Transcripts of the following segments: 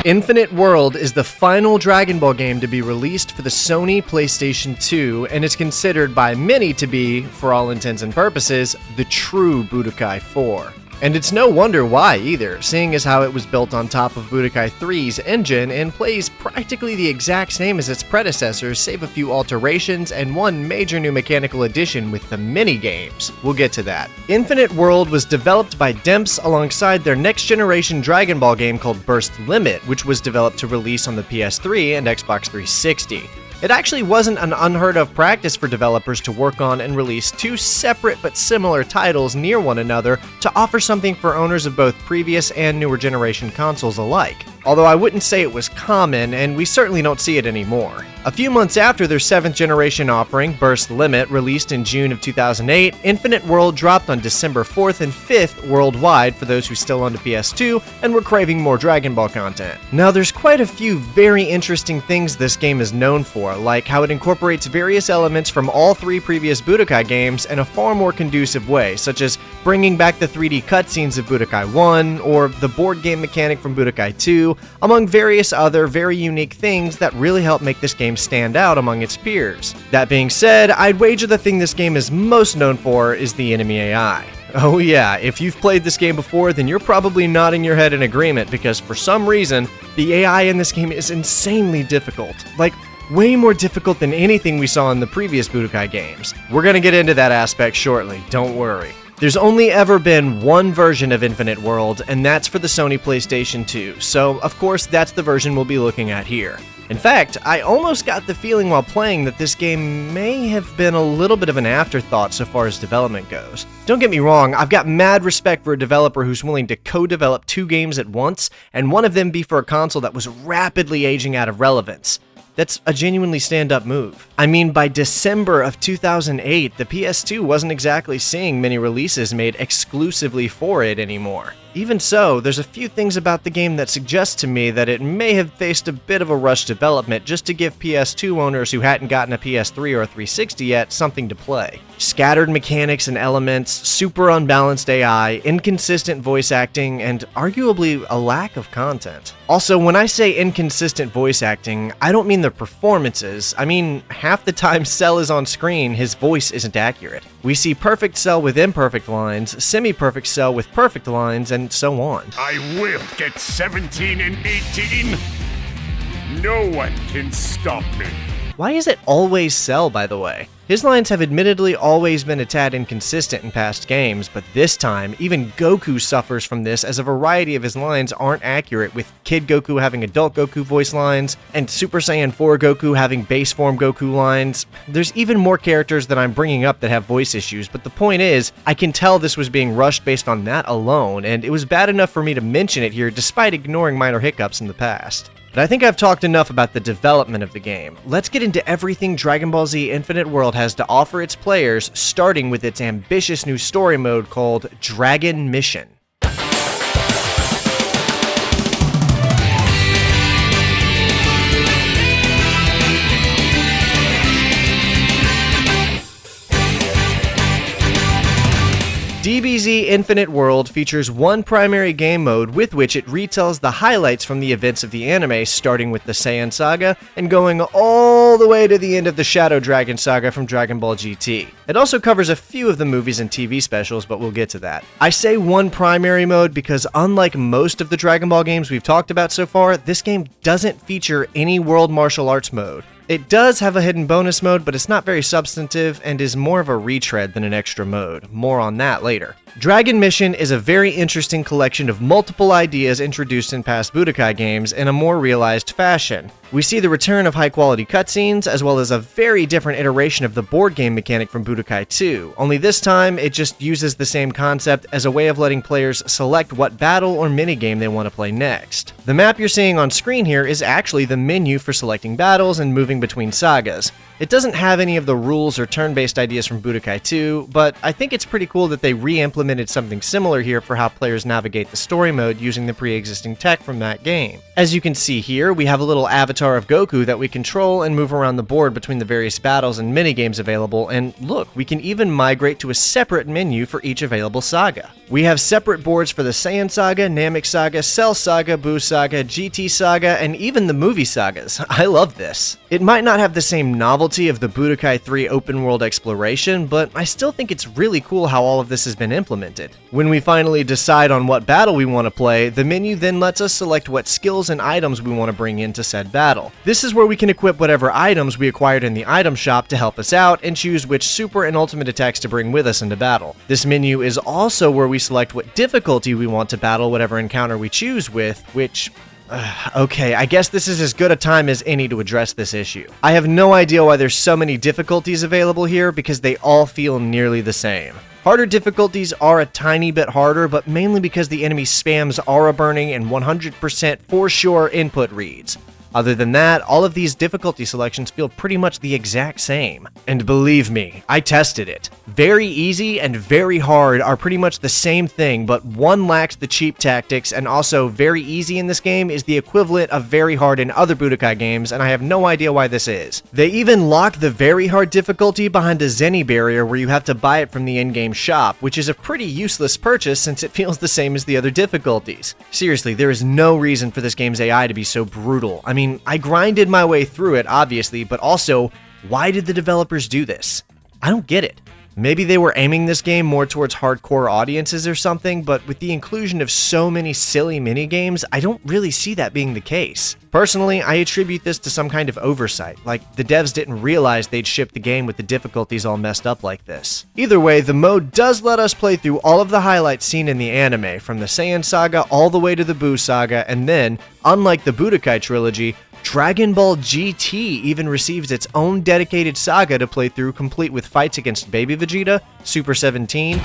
Infinite World is the final Dragon Ball game to be released for the Sony PlayStation 2, and is considered by many to be, for all intents and purposes, the true Budokai 4. And it's no wonder why either, seeing as how it was built on top of Budokai 3's engine and plays practically the exact same as its predecessors, save a few alterations and one major new mechanical addition with the mini-games. We'll get to that. Infinite World was developed by Demps alongside their next-generation Dragon Ball game called Burst Limit, which was developed to release on the PS3 and Xbox 360. It actually wasn't an unheard of practice for developers to work on and release two separate but similar titles near one another to offer something for owners of both previous and newer generation consoles alike. Although I wouldn't say it was common, and we certainly don't see it anymore. A few months after their 7th generation offering, Burst Limit, released in June of 2008, Infinite World dropped on December 4th and 5th worldwide for those who still owned a PS2 and were craving more Dragon Ball content. Now there's quite a few very interesting things this game is known for, like how it incorporates various elements from all three previous Budokai games in a far more conducive way, such as bringing back the 3D cutscenes of Budokai 1, or the board game mechanic from Budokai 2, among various other very unique things that really help make this game stand out among its peers. That being said, I'd wager the thing this game is most known for is the enemy AI. Oh yeah, if you've played this game before, then you're probably nodding your head in agreement, because for some reason, the AI in this game is insanely difficult. Like, way more difficult than anything we saw in the previous Budokai games. We're gonna get into that aspect shortly, don't worry. There's only ever been one version of Infinite World, and that's for the Sony PlayStation 2, so of course that's the version we'll be looking at here. In fact, I almost got the feeling while playing that this game may have been a little bit of an afterthought so far as development goes. Don't get me wrong, I've got mad respect for a developer who's willing to co-develop two games at once, and one of them be for a console that was rapidly aging out of relevance. That's a genuinely stand-up move. I mean, by December of 2008, the PS2 wasn't exactly seeing many releases made exclusively for it anymore. Even so, there's a few things about the game that suggest to me that it may have faced a bit of a rushed development just to give PS2 owners who hadn't gotten a PS3 or a 360 yet something to play. Scattered mechanics and elements, super unbalanced AI, inconsistent voice acting, and arguably a lack of content. Also, when I say inconsistent voice acting, I don't mean the performances. I mean, half the time Cell is on screen, his voice isn't accurate. We see perfect Cell with imperfect lines, semi-perfect Cell with perfect lines, and so on. I will get 17 and 18! No one can stop me. Why is it always Cell, by the way? His lines have admittedly always been a tad inconsistent in past games, but this time, even Goku suffers from this as a variety of his lines aren't accurate, with Kid Goku having adult Goku voice lines, and Super Saiyan 4 Goku having base form Goku lines. There's even more characters that I'm bringing up that have voice issues, but the point is, I can tell this was being rushed based on that alone, and it was bad enough for me to mention it here despite ignoring minor hiccups in the past. But I think I've talked enough about the development of the game. Let's get into everything Dragon Ball Z Infinite World has to offer its players, starting with its ambitious new story mode called Dragon Mission. DBZ Infinite World features one primary game mode with which it retells the highlights from the events of the anime, starting with the Saiyan Saga and going all the way to the end of the Shadow Dragon Saga from Dragon Ball GT. It also covers a few of the movies and TV specials, but we'll get to that. I say one primary mode because unlike most of the Dragon Ball games we've talked about so far, this game doesn't feature any World Martial Arts mode. It does have a hidden bonus mode, but it's not very substantive and is more of a retread than an extra mode. More on that later. Dragon Mission is a very interesting collection of multiple ideas introduced in past Budokai games in a more realized fashion. We see the return of high-quality cutscenes, as well as a very different iteration of the board game mechanic from Budokai 2, only this time it just uses the same concept as a way of letting players select what battle or minigame they want to play next. The map you're seeing on screen here is actually the menu for selecting battles and moving jumping between sagas. It doesn't have any of the rules or turn-based ideas from Budokai 2, but I think it's pretty cool that they re-implemented something similar here for how players navigate the story mode using the pre-existing tech from that game. As you can see here, we have a little avatar of Goku that we control and move around the board between the various battles and minigames available, and look, we can even migrate to a separate menu for each available saga. We have separate boards for the Saiyan Saga, Namek Saga, Cell Saga, Buu Saga, GT Saga, and even the movie sagas. I love this. It might not have the same novelty of the Budokai 3 open world exploration, but I still think it's really cool how all of this has been implemented. When we finally decide on what battle we want to play, the menu then lets us select what skills and items we want to bring into said battle. This is where we can equip whatever items we acquired in the item shop to help us out and choose which super and ultimate attacks to bring with us into battle. This menu is also where we select what difficulty we want to battle whatever encounter we choose with, which... okay, I guess this is as good a time as any to address this issue. I have no idea why there's so many difficulties available here because they all feel nearly the same. Harder difficulties are a tiny bit harder, but mainly because the enemy spams aura burning and 100% for sure input reads. Other than that, all of these difficulty selections feel pretty much the exact same. And believe me, I tested it. Very easy and very hard are pretty much the same thing, but one lacks the cheap tactics, and also very easy in this game is the equivalent of very hard in other Budokai games, and I have no idea why this is. They even lock the very hard difficulty behind a Zenny barrier where you have to buy it from the in-game shop, which is a pretty useless purchase since it feels the same as the other difficulties. Seriously, there is no reason for this game's AI to be so brutal. I mean, I grinded my way through it, obviously, but also, why did the developers do this? I don't get it. Maybe they were aiming this game more towards hardcore audiences or something, but with the inclusion of so many silly minigames, I don't really see that being the case. Personally, I attribute this to some kind of oversight, like the devs didn't realize they'd ship the game with the difficulties all messed up like this. Either way, the mode does let us play through all of the highlights seen in the anime, from the Saiyan Saga all the way to the Buu Saga, and then, unlike the Budokai trilogy, Dragon Ball GT even receives its own dedicated saga to play through, complete with fights against Baby Vegeta, Super 17,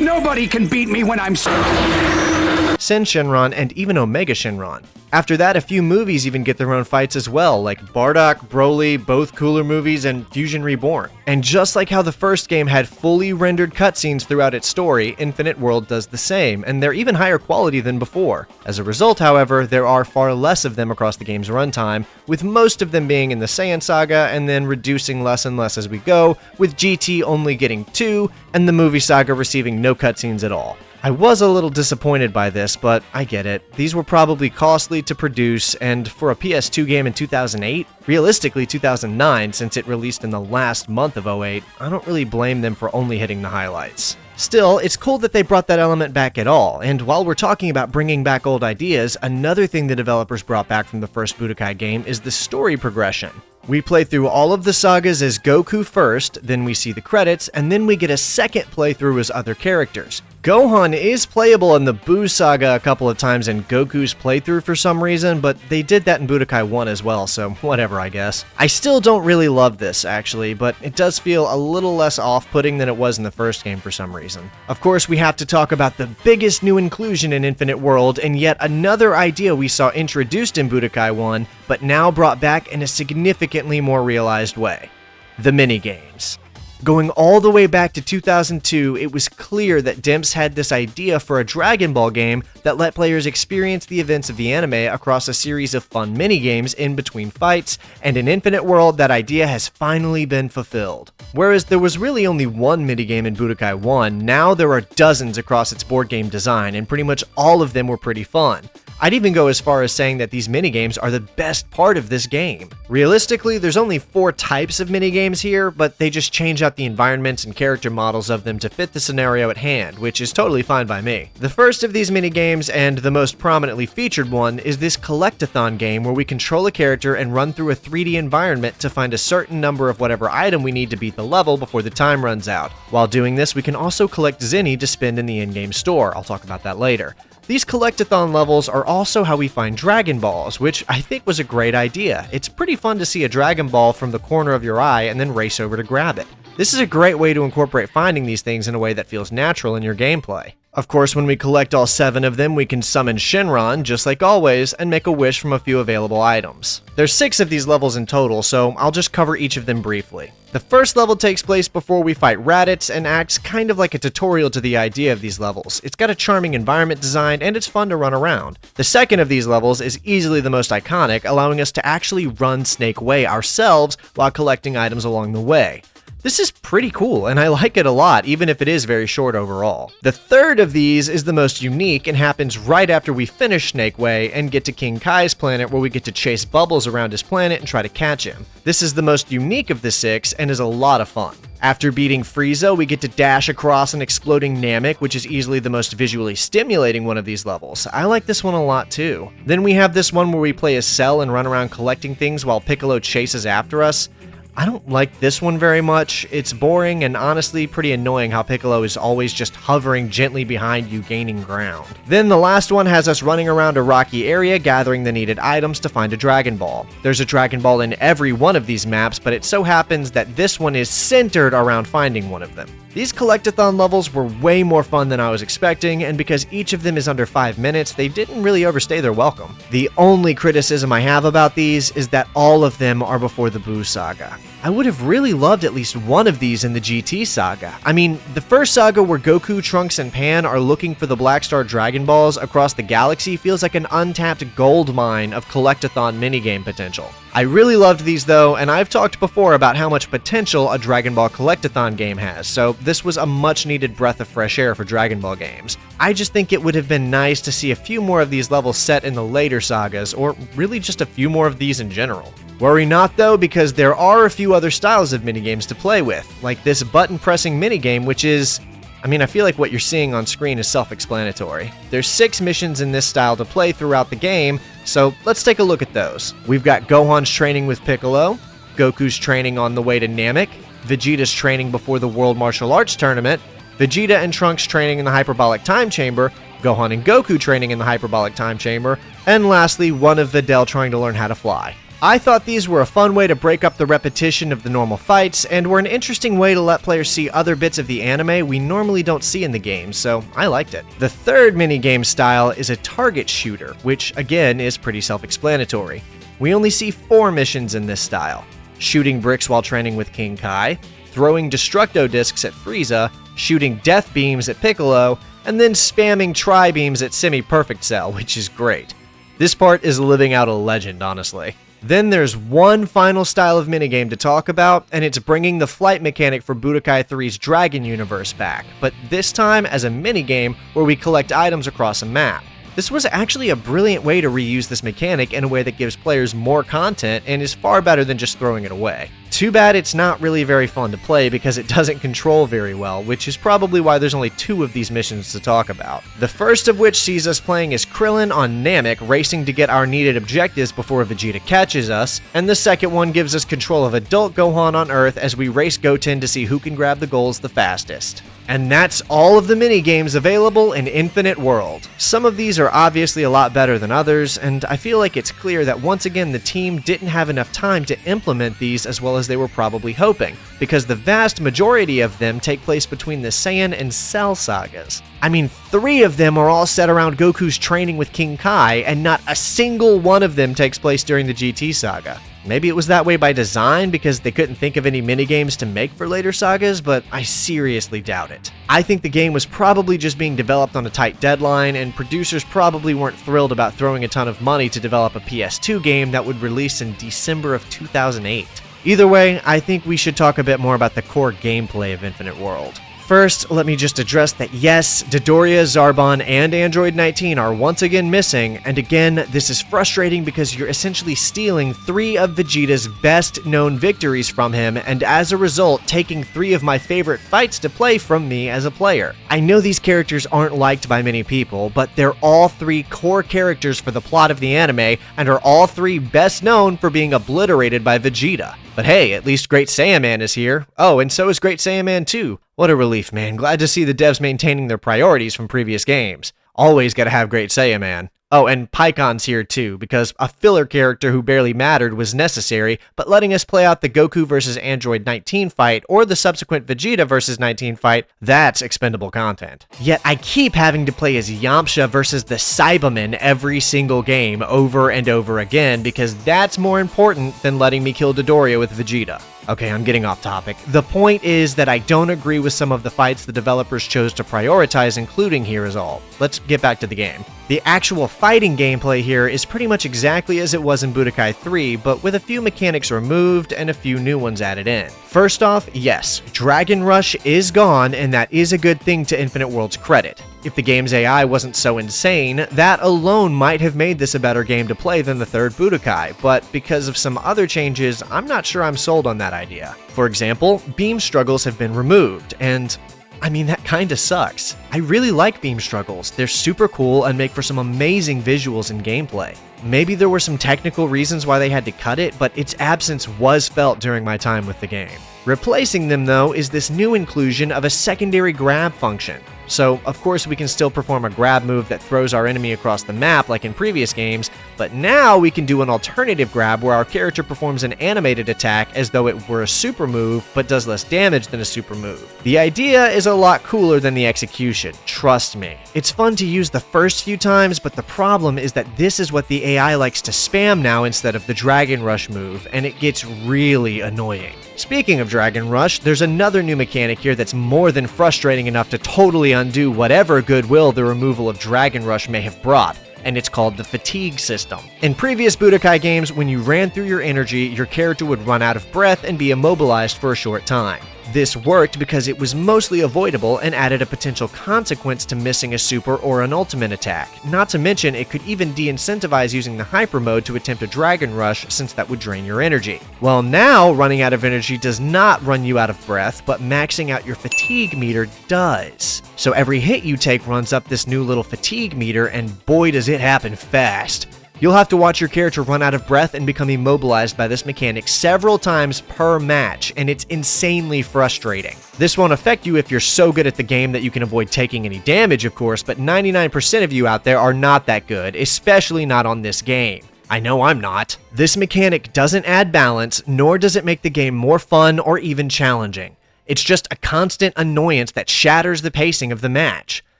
nobody can beat me when I'm Sen Shenron, and even Omega Shenron. After that, a few movies even get their own fights as well, like Bardock, Broly, both cooler movies, and Fusion Reborn. And just like how the first game had fully rendered cutscenes throughout its story, Infinite World does the same, and they're even higher quality than before. As a result, however, there are far less of them across the game's runtime, with most of them being in the Saiyan Saga and then reducing less and less as we go, with GT only getting 2, and the movie saga receiving no cutscenes at all. I was a little disappointed by this, but I get it. These were probably costly to produce, and for a PS2 game in 2008, realistically 2009 since it released in the last month of 08, I don't really blame them for only hitting the highlights. Still, it's cool that they brought that element back at all, and while we're talking about bringing back old ideas, another thing the developers brought back from the first Budokai game is the story progression. We play through all of the sagas as Goku first, then we see the credits, and then we get a second playthrough as other characters. Gohan is playable in the Buu saga a couple of times in Goku's playthrough for some reason, but they did that in Budokai 1 as well, so whatever, I guess. I still don't really love this, actually, but it does feel a little less off-putting than it was in the first game for some reason. Of course, we have to talk about the biggest new inclusion in Infinite World, and yet another idea we saw introduced in Budokai 1, but now brought back in a significantly more realized way. The minigames. Going all the way back to 2002, it was clear that Demps had this idea for a Dragon Ball game that let players experience the events of the anime across a series of fun minigames in between fights, and in Infinite World, that idea has finally been fulfilled. Whereas there was really only one minigame in Budokai 1, now there are dozens across its board game design, and pretty much all of them were pretty fun. I'd even go as far as saying that these minigames are the best part of this game. Realistically, there's only 4 types of minigames here, but they just change out the environments and character models of them to fit the scenario at hand, which is totally fine by me. The first of these minigames, and the most prominently featured one, is this Collectathon game where we control a character and run through a 3D environment to find a certain number of whatever item we need to beat the level before the time runs out. While doing this, we can also collect Zenny to spend in the in-game store. I'll talk about that later. These Collectathon levels are also how we find Dragon Balls, which I think was a great idea. It's pretty fun to see a Dragon Ball from the corner of your eye and then race over to grab it. This is a great way to incorporate finding these things in a way that feels natural in your gameplay. Of course, when we collect all 7 of them, we can summon Shinron, just like always, and make a wish from a few available items. There's 6 of these levels in total, so I'll just cover each of them briefly. The first level takes place before we fight Raditz and acts kind of like a tutorial to the idea of these levels. It's got a charming environment design and it's fun to run around. The second of these levels is easily the most iconic, allowing us to actually run Snake Way ourselves while collecting items along the way. This is pretty cool, and I like it a lot, even if it is very short overall. The third of these is the most unique and happens right after we finish Snake Way and get to King Kai's planet, where we get to chase Bubbles around his planet and try to catch him. This is the most unique of the 6 and is a lot of fun. After beating Frieza, we get to dash across an exploding Namek, which is easily the most visually stimulating one of these levels. I like this one a lot too. Then we have this one where we play as Cell and run around collecting things while Piccolo chases after us. I don't like this one very much. It's boring and honestly pretty annoying how Piccolo is always just hovering gently behind you, gaining ground. Then the last one has us running around a rocky area gathering the needed items to find a Dragon Ball. There's a Dragon Ball in every one of these maps, but it so happens that this one is centered around finding one of them. These collectathon levels were way more fun than I was expecting, and because each of them is under 5 minutes, they didn't really overstay their welcome. The only criticism I have about these is that all of them are before the Buu saga. I would have really loved at least one of these in the GT saga. I mean, the first saga where Goku, Trunks, and Pan are looking for the Black Star Dragon Balls across the galaxy feels like an untapped gold mine of collectathon minigame potential. I really loved these though, and I've talked before about how much potential a Dragon Ball collectathon game has, so this was a much needed breath of fresh air for Dragon Ball games. I just think it would have been nice to see a few more of these levels set in the later sagas, or really just a few more of these in general. Worry not though, because there are a few other styles of minigames to play with, like this button pressing minigame, which is, I feel like what you're seeing on screen is self-explanatory. There's 6 missions in this style to play throughout the game, so let's take a look at those. We've got Gohan's training with Piccolo, Goku's training on the way to Namek, Vegeta's training before the World Martial Arts Tournament, Vegeta and Trunks training in the Hyperbolic Time Chamber, Gohan and Goku training in the Hyperbolic Time Chamber, and lastly, one of Videl trying to learn how to fly. I thought these were a fun way to break up the repetition of the normal fights, and were an interesting way to let players see other bits of the anime we normally don't see in the game, so I liked it. The third minigame style is a target shooter, which again is pretty self-explanatory. We only see 4 missions in this style: shooting bricks while training with King Kai, throwing Destructo Discs at Frieza, shooting Death Beams at Piccolo, and then spamming Tri-Beams at Semi-Perfect Cell, which is great. This part is living out a legend, honestly. Then there's one final style of minigame to talk about, and it's bringing the flight mechanic for Budokai 3's Dragon Universe back, but this time as a minigame where we collect items across a map. This was actually a brilliant way to reuse this mechanic in a way that gives players more content and is far better than just throwing it away. Too bad it's not really very fun to play because it doesn't control very well, which is probably why there's only 2 of these missions to talk about. The first of which sees us playing as Krillin on Namek, racing to get our needed objectives before Vegeta catches us, and the second one gives us control of adult Gohan on Earth as we race Goten to see who can grab the goals the fastest. And that's all of the minigames available in Infinite World. Some of these are obviously a lot better than others, and I feel like it's clear that once again the team didn't have enough time to implement these as well as they were probably hoping, because the vast majority of them take place between the Saiyan and Cell sagas. 3 of them are all set around Goku's training with King Kai, and not a single one of them takes place during the GT saga. Maybe it was that way by design because they couldn't think of any minigames to make for later sagas, but I seriously doubt it. I think the game was probably just being developed on a tight deadline, and producers probably weren't thrilled about throwing a ton of money to develop a PS2 game that would release in December of 2008. Either way, I think we should talk a bit more about the core gameplay of Infinite World. First, let me just address that yes, Dodoria, Zarbon, and Android 19 are once again missing, and again, this is frustrating because you're essentially stealing 3 of Vegeta's best-known victories from him, and as a result, taking 3 of my favorite fights to play from me as a player. I know these characters aren't liked by many people, but they're all 3 core characters for the plot of the anime, and are all 3 best known for being obliterated by Vegeta. But hey, at least Great Saiyaman is here. Oh, and so is Great Saiyaman 2. What a relief, man. Glad to see the devs maintaining their priorities from previous games. Always gotta have Great Saiyaman. Oh, and Picon's here too, because a filler character who barely mattered was necessary, but letting us play out the Goku vs. Android 19 fight or the subsequent Vegeta vs. 19 fight, that's expendable content. Yet I keep having to play as Yamcha versus the Cybermen every single game over and over again because that's more important than letting me kill Dodoria with Vegeta. Okay, I'm getting off topic. The point is that I don't agree with some of the fights the developers chose to prioritize including here is all. Let's get back to the game. The actual fighting gameplay here is pretty much exactly as it was in Budokai 3, but with a few mechanics removed and a few new ones added in. First off, yes, Dragon Rush is gone, and that is a good thing to Infinite World's credit. If the game's AI wasn't so insane, that alone might have made this a better game to play than the third Budokai, but because of some other changes, I'm not sure I'm sold on that idea. For example, beam struggles have been removed, and I mean, that kinda sucks. I really like beam struggles. They're super cool and make for some amazing visuals and gameplay. Maybe there were some technical reasons why they had to cut it, but its absence was felt during my time with the game. Replacing them, though, is this new inclusion of a secondary grab function. So, of course, we can still perform a grab move that throws our enemy across the map like in previous games, but now we can do an alternative grab where our character performs an animated attack as though it were a super move, but does less damage than a super move. The idea is a lot cooler than the execution, trust me. It's fun to use the first few times, but the problem is that this is what the AI likes to spam now instead of the Dragon Rush move, and it gets really annoying. Speaking of Dragon Rush, there's another new mechanic here that's more than frustrating enough to totally undo whatever goodwill the removal of Dragon Rush may have brought, and it's called the fatigue system. In previous Budokai games, when you ran through your energy, your character would run out of breath and be immobilized for a short time. This worked because it was mostly avoidable and added a potential consequence to missing a super or an ultimate attack. Not to mention, it could even de-incentivize using the hyper mode to attempt a Dragon Rush since that would drain your energy. Well, now running out of energy does not run you out of breath, but maxing out your fatigue meter does. So every hit you take runs up this new little fatigue meter, and boy does it happen fast. You'll have to watch your character run out of breath and become immobilized by this mechanic several times per match, and it's insanely frustrating. This won't affect you if you're so good at the game that you can avoid taking any damage, of course, but 99% of you out there are not that good, especially not on this game. I know I'm not. This mechanic doesn't add balance, nor does it make the game more fun or even challenging. It's just a constant annoyance that shatters the pacing of the match.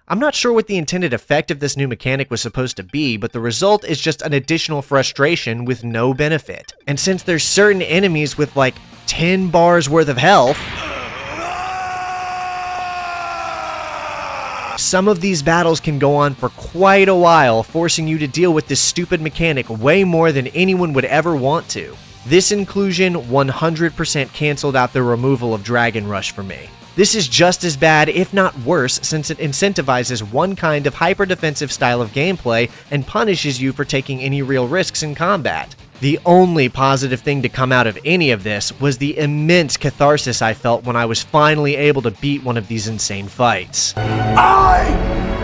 I'm not sure what the intended effect of this new mechanic was supposed to be, but the result is just an additional frustration with no benefit. And since there's certain enemies with like 10 bars worth of health, some of these battles can go on for quite a while, forcing you to deal with this stupid mechanic way more than anyone would ever want to. This inclusion 100% canceled out the removal of Dragon Rush for me. This is just as bad, if not worse, since it incentivizes one kind of hyper-defensive style of gameplay and punishes you for taking any real risks in combat. The only positive thing to come out of any of this was the immense catharsis I felt when I was finally able to beat one of these insane fights. I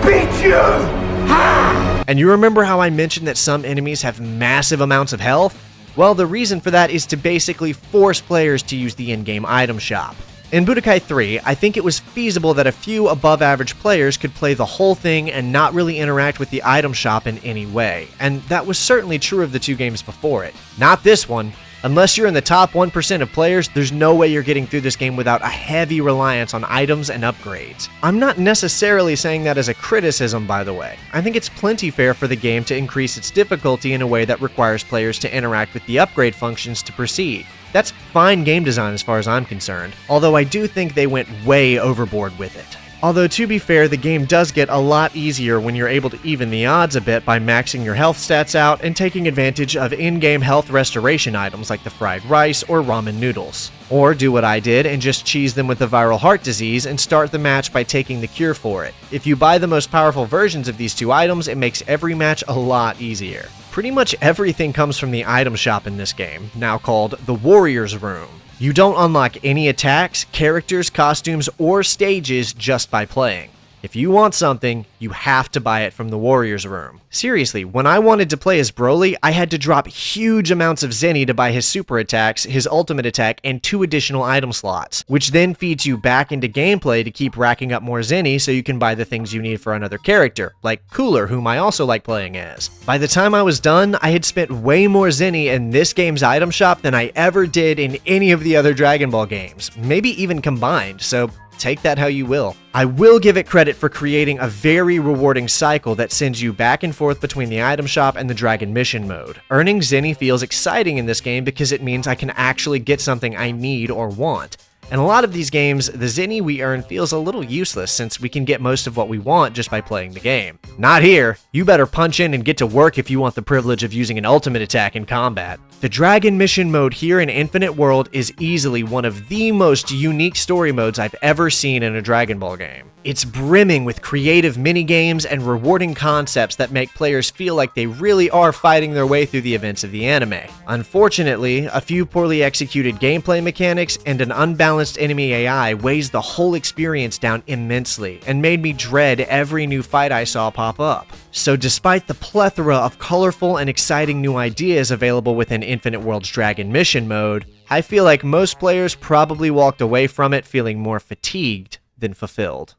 beat you! Ha! And you remember how I mentioned that some enemies have massive amounts of health? Well, the reason for that is to basically force players to use the in-game item shop. In Budokai 3, I think it was feasible that a few above-average players could play the whole thing and not really interact with the item shop in any way, and that was certainly true of the two games before it. Not this one. Unless you're in the top 1% of players, there's no way you're getting through this game without a heavy reliance on items and upgrades. I'm not necessarily saying that as a criticism, by the way. I think it's plenty fair for the game to increase its difficulty in a way that requires players to interact with the upgrade functions to proceed. That's fine game design as far as I'm concerned, although I do think they went way overboard with it. Although, to be fair, the game does get a lot easier when you're able to even the odds a bit by maxing your health stats out and taking advantage of in-game health restoration items like the fried rice or ramen noodles. Or do what I did and just cheese them with the viral heart disease and start the match by taking the cure for it. If you buy the most powerful versions of these two items, it makes every match a lot easier. Pretty much everything comes from the item shop in this game, now called the Warrior's Room. You don't unlock any attacks, characters, costumes, or stages just by playing. If you want something, you have to buy it from the Warriors Room. Seriously, when I wanted to play as Broly, I had to drop huge amounts of Zenny to buy his super attacks, his ultimate attack, and 2 additional item slots, which then feeds you back into gameplay to keep racking up more Zenny so you can buy the things you need for another character, like Cooler, whom I also like playing as. By the time I was done, I had spent way more Zenny in this game's item shop than I ever did in any of the other Dragon Ball games, maybe even combined, so take that how you will. I will give it credit for creating a very rewarding cycle that sends you back and forth between the item shop and the Dragon Mission mode. Earning Zenny feels exciting in this game because it means I can actually get something I need or want. In a lot of these games, the Zenny we earn feels a little useless since we can get most of what we want just by playing the game. Not here. You better punch in and get to work if you want the privilege of using an ultimate attack in combat. The Dragon Mission mode here in Infinite World is easily one of the most unique story modes I've ever seen in a Dragon Ball game. It's brimming with creative minigames and rewarding concepts that make players feel like they really are fighting their way through the events of the anime. Unfortunately, a few poorly executed gameplay mechanics and an unbalanced enemy AI weighs the whole experience down immensely and made me dread every new fight I saw pop up. So despite the plethora of colorful and exciting new ideas available within Infinite World's Dragon Mission mode, I feel like most players probably walked away from it feeling more fatigued than fulfilled.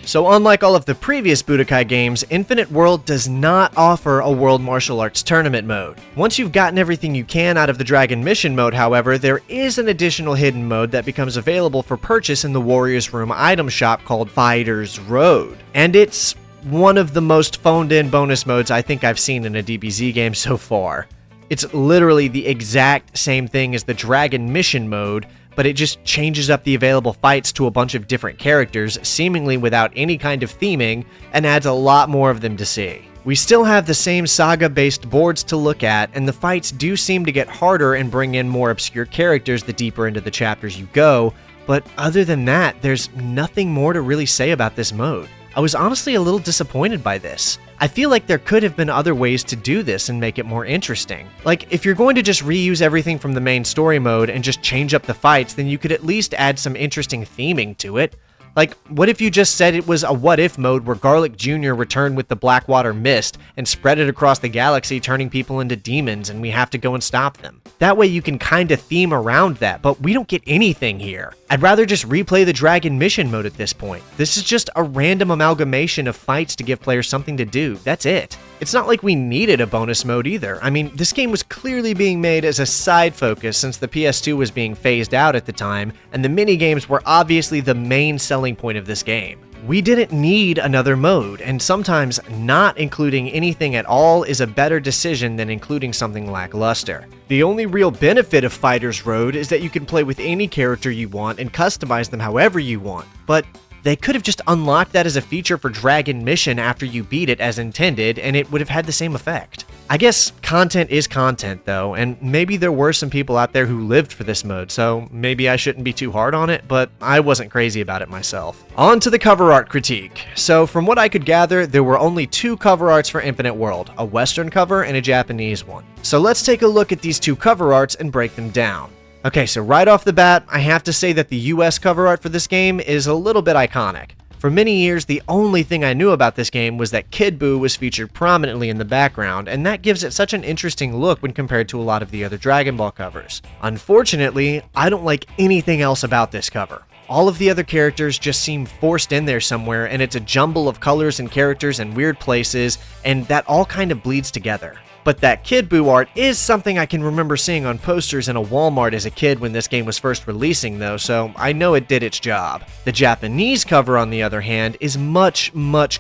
So unlike all of the previous Budokai games, Infinite World does not offer a World Martial Arts Tournament mode. Once you've gotten everything you can out of the Dragon Mission mode, however, there is an additional hidden mode that becomes available for purchase in the Warriors Room item shop called Fighter's Road. And it's one of the most phoned-in bonus modes I think I've seen in a DBZ game so far. It's literally the exact same thing as the Dragon Mission mode, but it just changes up the available fights to a bunch of different characters, seemingly without any kind of theming, and adds a lot more of them to see. We still have the same saga-based boards to look at, and the fights do seem to get harder and bring in more obscure characters the deeper into the chapters you go, but other than that, there's nothing more to really say about this mode. I was honestly a little disappointed by this. I feel like there could have been other ways to do this and make it more interesting. Like, if you're going to just reuse everything from the main story mode and just change up the fights, then you could at least add some interesting theming to it. Like, what if you just said it was a what-if mode where Garlic Jr. returned with the Blackwater Mist and spread it across the galaxy, turning people into demons, and we have to go and stop them? That way you can kinda theme around that, but we don't get anything here. I'd rather just replay the Dragon Mission mode at this point. This is just a random amalgamation of fights to give players something to do. That's it. It's not like we needed a bonus mode either. I mean, this game was clearly being made as a side focus since the PS2 was being phased out at the time, and the minigames were obviously the main selling point of this game. We didn't need another mode, and sometimes not including anything at all is a better decision than including something lackluster. The only real benefit of Fighter's Road is that you can play with any character you want and customize them however you want, but they could have just unlocked that as a feature for Dragon Mission after you beat it as intended, and it would have had the same effect. I guess content is content though, and maybe there were some people out there who lived for this mode, so maybe I shouldn't be too hard on it, but I wasn't crazy about it myself. On to the cover art critique. So from what I could gather, there were only 2 cover arts for Infinite World, a Western cover and a Japanese one. So let's take a look at these 2 cover arts and break them down. Okay, so right off the bat, I have to say that the US cover art for this game is a little bit iconic. For many years, the only thing I knew about this game was that Kid Buu was featured prominently in the background, and that gives it such an interesting look when compared to a lot of the other Dragon Ball covers. Unfortunately, I don't like anything else about this cover. All of the other characters just seem forced in there somewhere, and it's a jumble of colors and characters in weird places, and that all kind of bleeds together. But that Kid Buu art is something I can remember seeing on posters in a Walmart as a kid when this game was first releasing though, so I know it did its job. The Japanese cover, on the other hand, is much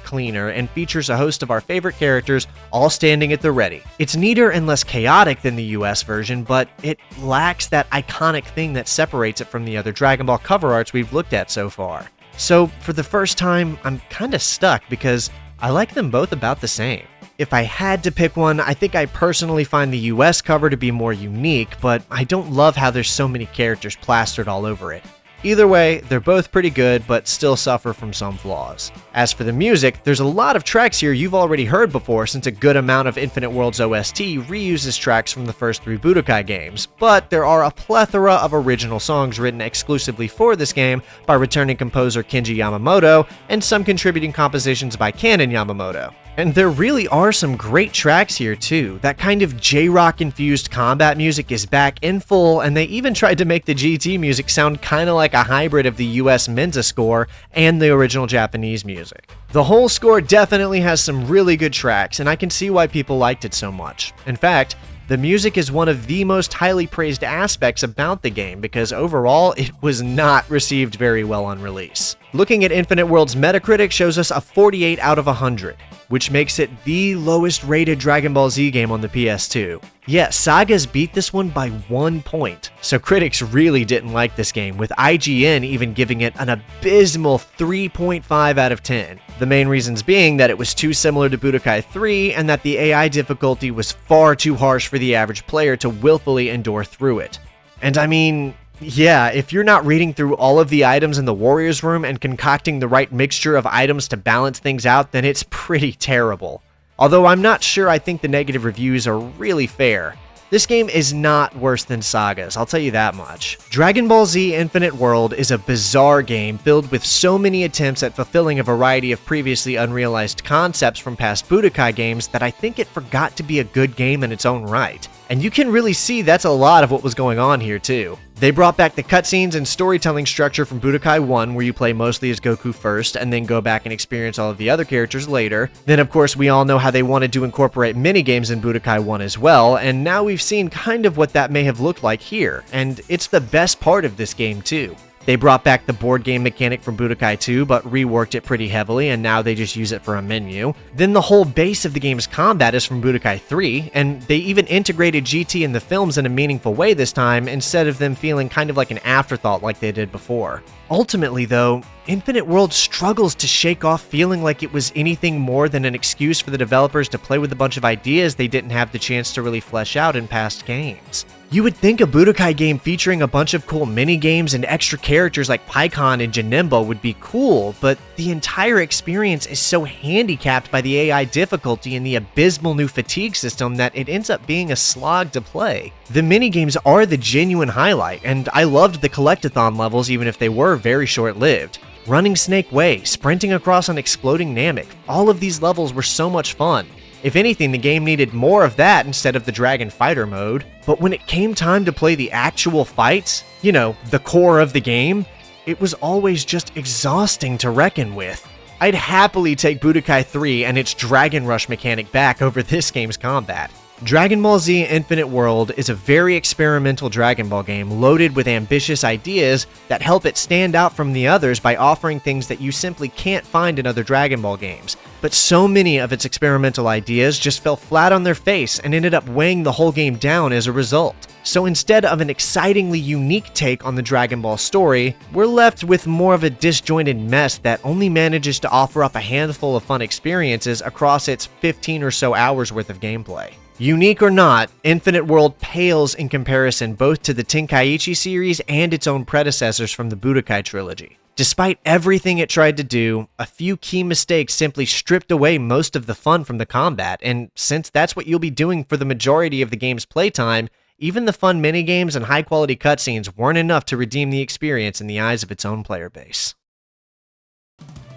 cleaner and features a host of our favorite characters all standing at the ready. It's neater and less chaotic than the US version, but it lacks that iconic thing that separates it from the other Dragon Ball cover arts we've looked at so far. So for the first time, I'm kinda stuck because I like them both about the same. If I had to pick one, I think I personally find the US cover to be more unique, but I don't love how there's so many characters plastered all over it. Either way, they're both pretty good, but still suffer from some flaws. As for the music, there's a lot of tracks here you've already heard before, since a good amount of Infinite World's OST reuses tracks from the first 3 Budokai games, but there are a plethora of original songs written exclusively for this game by returning composer Kenji Yamamoto, and some contributing compositions by Canon Yamamoto. And there really are some great tracks here too. That kind of J-rock infused combat music is back in full, and they even tried to make the GT music sound kinda like a hybrid of the US Mensa score and the original Japanese music. The whole score definitely has some really good tracks, and I can see why people liked it so much. In fact, the music is one of the most highly praised aspects about the game because overall, it was not received very well on release. Looking at Infinite World's Metacritic shows us a 48 out of 100, which makes it the lowest rated Dragon Ball Z game on the PS2. Yeah, Saga's beat this one by 1 point, so critics really didn't like this game, with IGN even giving it an abysmal 3.5 out of 10. The main reasons being that it was too similar to Budokai 3 and that the AI difficulty was far too harsh for the average player to willfully endure through it. And I mean, yeah, if you're not reading through all of the items in the Warriors Room and concocting the right mixture of items to balance things out, then it's pretty terrible. Although I'm not sure I think the negative reviews are really fair. This game is not worse than Saga's, I'll tell you that much. Dragon Ball Z Infinite World is a bizarre game filled with so many attempts at fulfilling a variety of previously unrealized concepts from past Budokai games that I think it forgot to be a good game in its own right. And you can really see that's a lot of what was going on here too. They brought back the cutscenes and storytelling structure from Budokai 1, where you play mostly as Goku first, and then go back and experience all of the other characters later. Then of course we all know how they wanted to incorporate minigames in Budokai 1 as well, and now we've seen kind of what that may have looked like here, and it's the best part of this game too. They brought back the board game mechanic from Budokai 2, but reworked it pretty heavily, and now they just use it for a menu. Then the whole base of the game's combat is from Budokai 3, and they even integrated GT in the films in a meaningful way this time, instead of them feeling kind of like an afterthought like they did before. Ultimately though, Infinite World struggles to shake off feeling like it was anything more than an excuse for the developers to play with a bunch of ideas they didn't have the chance to really flesh out in past games. You would think a Budokai game featuring a bunch of cool mini-games and extra characters like Paikon and Janemba would be cool, but the entire experience is so handicapped by the AI difficulty and the abysmal new fatigue system that it ends up being a slog to play. The mini-games are the genuine highlight, and I loved the collectathon levels even if they were very short-lived. Running Snake Way, sprinting across an exploding Namek, all of these levels were so much fun. If anything, the game needed more of that instead of the Dragon Fighter mode. But when it came time to play the actual fights, you know, the core of the game, it was always just exhausting to reckon with. I'd happily take Budokai 3 and its Dragon Rush mechanic back over this game's combat. Dragon Ball Z Infinite World is a very experimental Dragon Ball game loaded with ambitious ideas that help it stand out from the others by offering things that you simply can't find in other Dragon Ball games. But so many of its experimental ideas just fell flat on their face and ended up weighing the whole game down as a result. So instead of an excitingly unique take on the Dragon Ball story, we're left with more of a disjointed mess that only manages to offer up a handful of fun experiences across its 15 or so hours worth of gameplay. Unique or not, Infinite World pales in comparison both to the Tenkaichi series and its own predecessors from the Budokai trilogy. Despite everything it tried to do, a few key mistakes simply stripped away most of the fun from the combat, and since that's what you'll be doing for the majority of the game's playtime, even the fun minigames and high-quality cutscenes weren't enough to redeem the experience in the eyes of its own player base.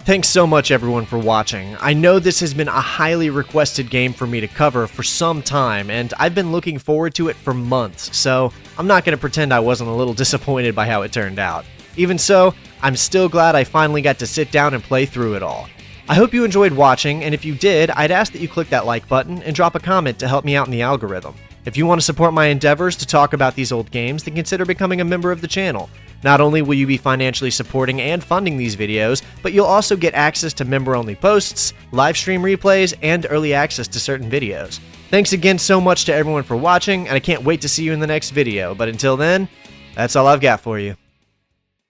Thanks so much everyone for watching. I know this has been a highly requested game for me to cover for some time, and I've been looking forward to it for months, so I'm not going to pretend I wasn't a little disappointed by how it turned out. Even so, I'm still glad I finally got to sit down and play through it all. I hope you enjoyed watching, and if you did, I'd ask that you click that like button and drop a comment to help me out in the algorithm. If you want to support my endeavors to talk about these old games, then consider becoming a member of the channel. Not only will you be financially supporting and funding these videos, but you'll also get access to member-only posts, live stream replays, and early access to certain videos. Thanks again so much to everyone for watching, and I can't wait to see you in the next video, but until then, that's all I've got for you.